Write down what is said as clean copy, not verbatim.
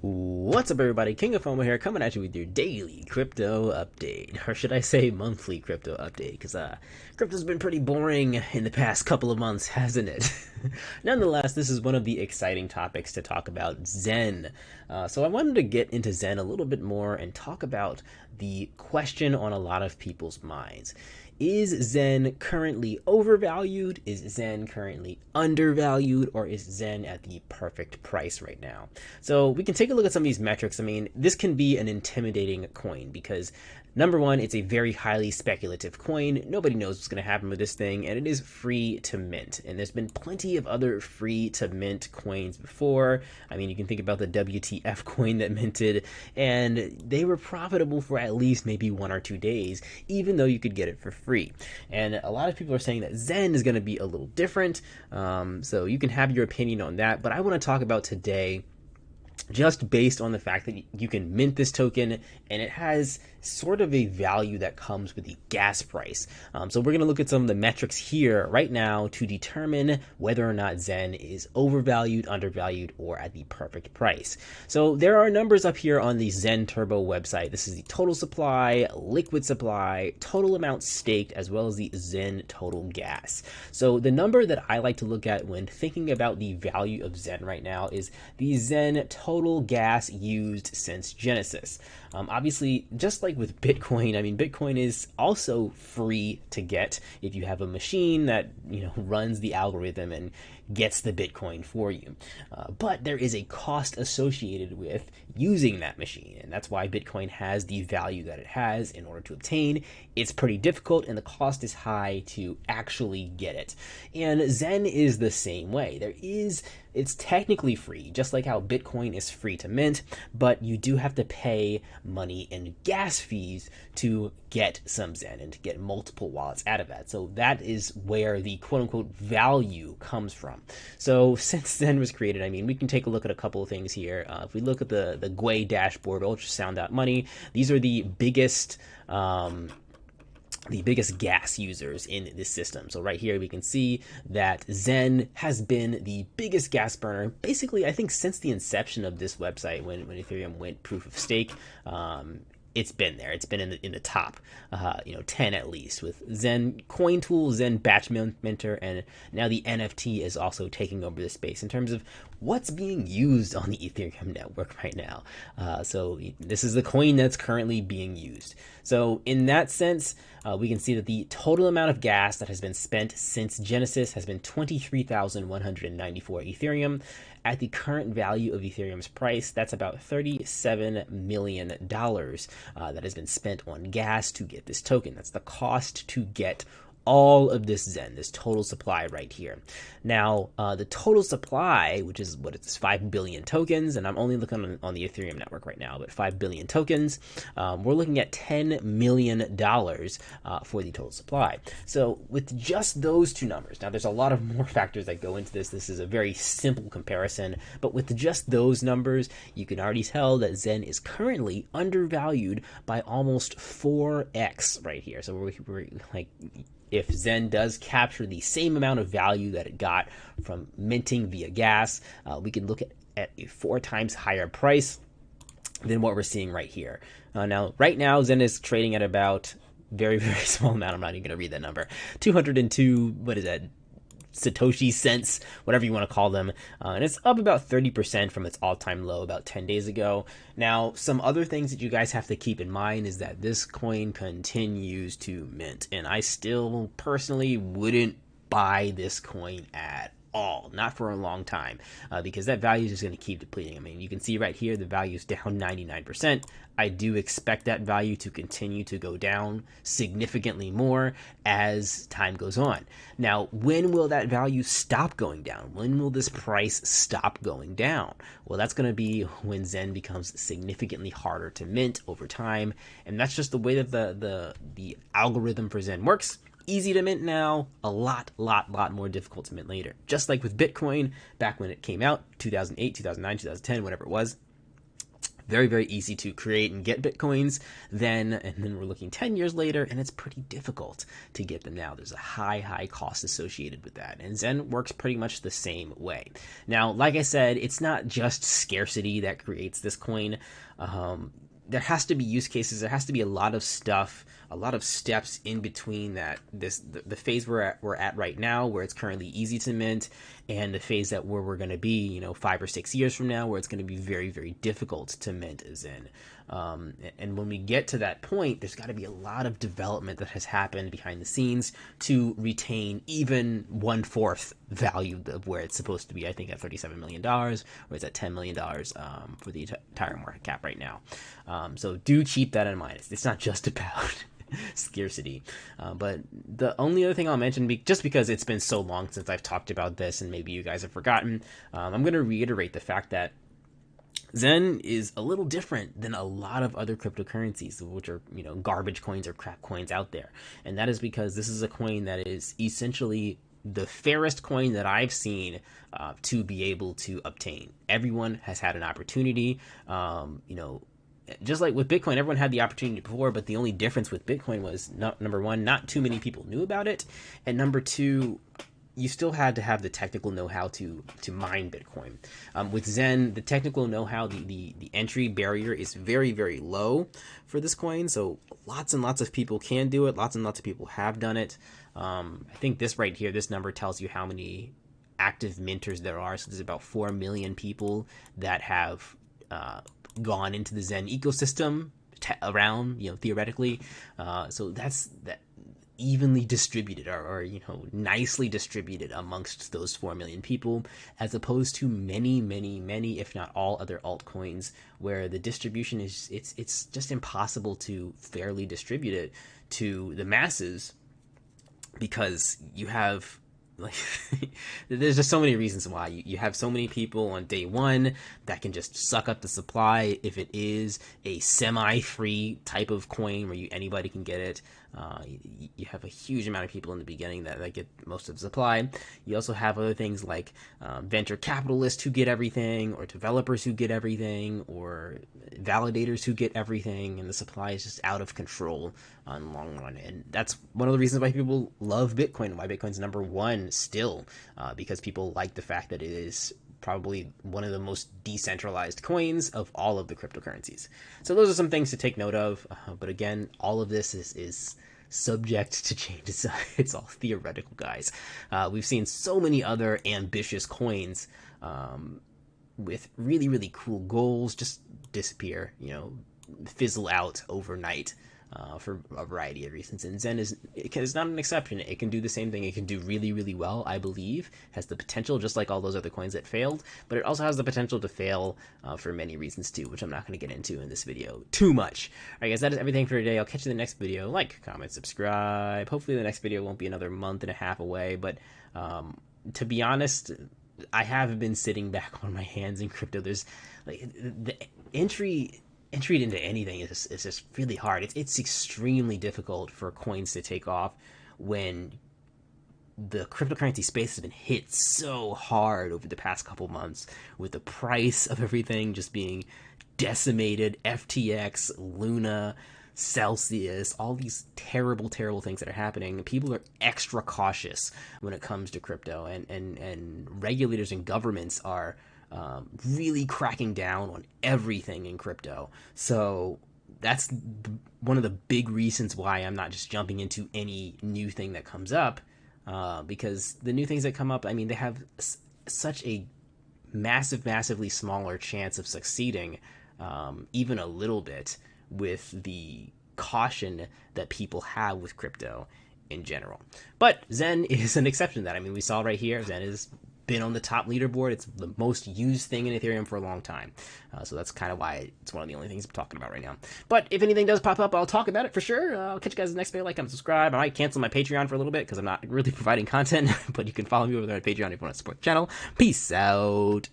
What's up, everybody? King of Fomo here, coming at you with your daily crypto update, or should I say monthly crypto update, because crypto's been pretty boring in the past couple of months, hasn't it? Nonetheless, this is one of the exciting topics to talk about, Xen. So I wanted to get into Xen a little bit more and talk about the question on a lot of people's minds. Is Xen currently overvalued? Is Xen currently undervalued? Or is Xen at the perfect price right now? So we can take a look at some of these metrics. I mean, this can be an intimidating coin because number one, it's a very highly speculative coin. Nobody knows what's going to happen with this thing, and it is free to mint. And there's been plenty of other free to mint coins before. I mean, you can think about the WTF coin that minted, and they were profitable for at least maybe 1 or 2 days, even though you could get it for free. And a lot of people are saying that Xen is going to be a little different. So you can have your opinion on that, but I want to talk about today just based on the fact that you can mint this token and it has sort of a value that comes with the gas price. So we're going to look at some of the metrics here right now to determine whether or not Xen is overvalued, undervalued, or at the perfect price. So there are numbers up here on the Xen Turbo website. This is the total supply, liquid supply, total amount staked, as well as the Xen total gas. So the number that I like to look at when thinking about the value of Xen right now is the Xen total gas used since Genesis. Obviously, just like with Bitcoin, I mean, Bitcoin is also free to get if you have a machine that, runs the algorithm and gets the Bitcoin for you. But there is a cost associated with using that machine, and that's why Bitcoin has the value that it has in order to obtain. It's pretty difficult, and the cost is high to actually get it. And Xen is the same way. It's technically free, just like how Bitcoin is free to mint, but you do have to pay money in gas fees to get some Xen and to get multiple wallets out of that. So that is where the quote-unquote value comes from. So since Xen was created, I mean, we can take a look at a couple of things here. If we look at the Gwei dashboard, ultrasound.money, these are the biggest gas users in this system. So right here we can see that Xen has been the biggest gas burner, basically, I think, since the inception of this website, when Ethereum went proof of stake. It's been there. It's been in the top, 10 at least, with Xen Coin Tool, Xen Batch Minter, and now the NFT is also taking over the space in terms of what's being used on the Ethereum network right now. So this is the coin that's currently being used. So in that sense, we can see that the total amount of gas that has been spent since Genesis has been 23,194 Ethereum. At the current value of Ethereum's price, that's about $37 million that has been spent on gas to get this token. That's the cost to get all of this Xen, this total supply right here. Now, the total supply, which is what it's 5 billion tokens, and I'm only looking on the Ethereum network right now, but 5 billion tokens, we're looking at $10 million for the total supply. So with just those two numbers, now there's a lot of more factors that go into this. This is a very simple comparison, but with just those numbers, you can already tell that Xen is currently undervalued by almost 4x right here. So we're like, if Xen does capture the same amount of value that it got from minting via gas, we can look at a 4 times higher price than what we're seeing right here. Now, right now, Xen is trading at about very, very small amount. I'm not even going to read that number. 202, what is that? Satoshi cents, whatever you want to call them, and it's up about 30% from its all-time low about 10 days ago. Now, some other things that you guys have to keep in mind is that this coin continues to mint, and I still personally wouldn't buy this coin at all, not for a long time, because that value is just going to keep depleting. I mean, you can see right here the value is down 99%. I do expect that value to continue to go down significantly more as time goes on. Now, when will that value stop going down? When will this price stop going down? Well, that's going to be when Xen becomes significantly harder to mint over time, and that's just the way that the algorithm for Xen works. Easy to mint now, a lot more difficult to mint later. Just like with Bitcoin, back when it came out, 2008, 2009, 2010, whatever it was, very, very easy to create and get Bitcoins then, and then we're looking 10 years later, and it's pretty difficult to get them now. There's a high cost associated with that, and Xen works pretty much the same way. Now, like I said, it's not just scarcity that creates this coin. There has to be use cases. There has to be a lot of stuff, a lot of steps in between that the phase we're at right now, where it's currently easy to mint, and the phase that where we're going to be, you know, 5 or 6 years from now, where it's going to be very, very difficult to mint Xen. And when we get to that point, there's got to be a lot of development that has happened behind the scenes to retain even 1/4 value of where it's supposed to be. I think at $37 million, or it's at $10 million for the entire market cap right now. So do keep that in mind. It's not just about scarcity. But the only other thing I'll mention, just because it's been so long since I've talked about this and maybe you guys have forgotten, I'm going to reiterate the fact that Xen is a little different than a lot of other cryptocurrencies, which are, you know, garbage coins or crap coins out there. And that is because this is a coin that is essentially the fairest coin that I've seen to be able to obtain. Everyone has had an opportunity, you know, just like with Bitcoin, everyone had the opportunity before, but the only difference with Bitcoin was, number one, not too many people knew about it, and number two, you still had to have the technical know-how to mine Bitcoin. With Xen, the technical know-how, the entry barrier is very, very low for this coin, so lots and lots of people can do it, lots and lots of people have done it. I think this right here, this number tells you how many active minters there are, so there's about 4 million people that have gone into the Xen ecosystem around, you know, theoretically. So that's that evenly distributed or you know, nicely distributed amongst those 4 million people, as opposed to many, if not all other altcoins, where the distribution is, it's just impossible to fairly distribute it to the masses, because you have, like, there's just so many reasons why. You have so many people on day one that can just suck up the supply. If it is a semi-free type of coin where anybody can get it, you have a huge amount of people in the beginning that get most of the supply. You also have other things like venture capitalists who get everything, or developers who get everything, or validators who get everything, and the supply is just out of control on the long run. And that's one of the reasons why people love Bitcoin, and why Bitcoin's number one still, because people like the fact that it is probably one of the most decentralized coins of all of the cryptocurrencies. So those are some things to take note of. But again, all of this is subject to change. It's all theoretical, guys. We've seen so many other ambitious coins with really, really cool goals just disappear, you know, fizzle out overnight. For a variety of reasons, and Xen is not an exception. It can do the same thing. It can do really, really well, I believe. Has the potential, just like all those other coins that failed, but it also has the potential to fail for many reasons too, which I'm not going to get into in this video too much. Alright guys, that is everything for today. I'll catch you in the next video. Like, comment, subscribe. Hopefully the next video won't be another month and a half away, but to be honest, I have been sitting back on my hands in crypto. There's like the entry into anything is just really hard. It's extremely difficult for coins to take off when the cryptocurrency space has been hit so hard over the past couple months, with the price of everything just being decimated. FTX, Luna, Celsius, all these terrible things that are happening. People are extra cautious when it comes to crypto, and regulators and governments are really cracking down on everything in crypto. So that's one of the big reasons why I'm not just jumping into any new thing that comes up, because the new things that come up, I mean, they have such a massively smaller chance of succeeding, even a little bit, with the caution that people have with crypto in general. But Xen is an exception to that. I mean, we saw right here, Xen is been on the top leaderboard. It's the most used thing in Ethereum for a long time. So that's kind of why it's one of the only things I'm talking about right now. But if anything does pop up, I'll talk about it for sure. I'll catch you guys in the next video. Like, comment, subscribe. I might cancel my Patreon for a little bit because I'm not really providing content, but you can follow me over there on Patreon if you want to support the channel. Peace out.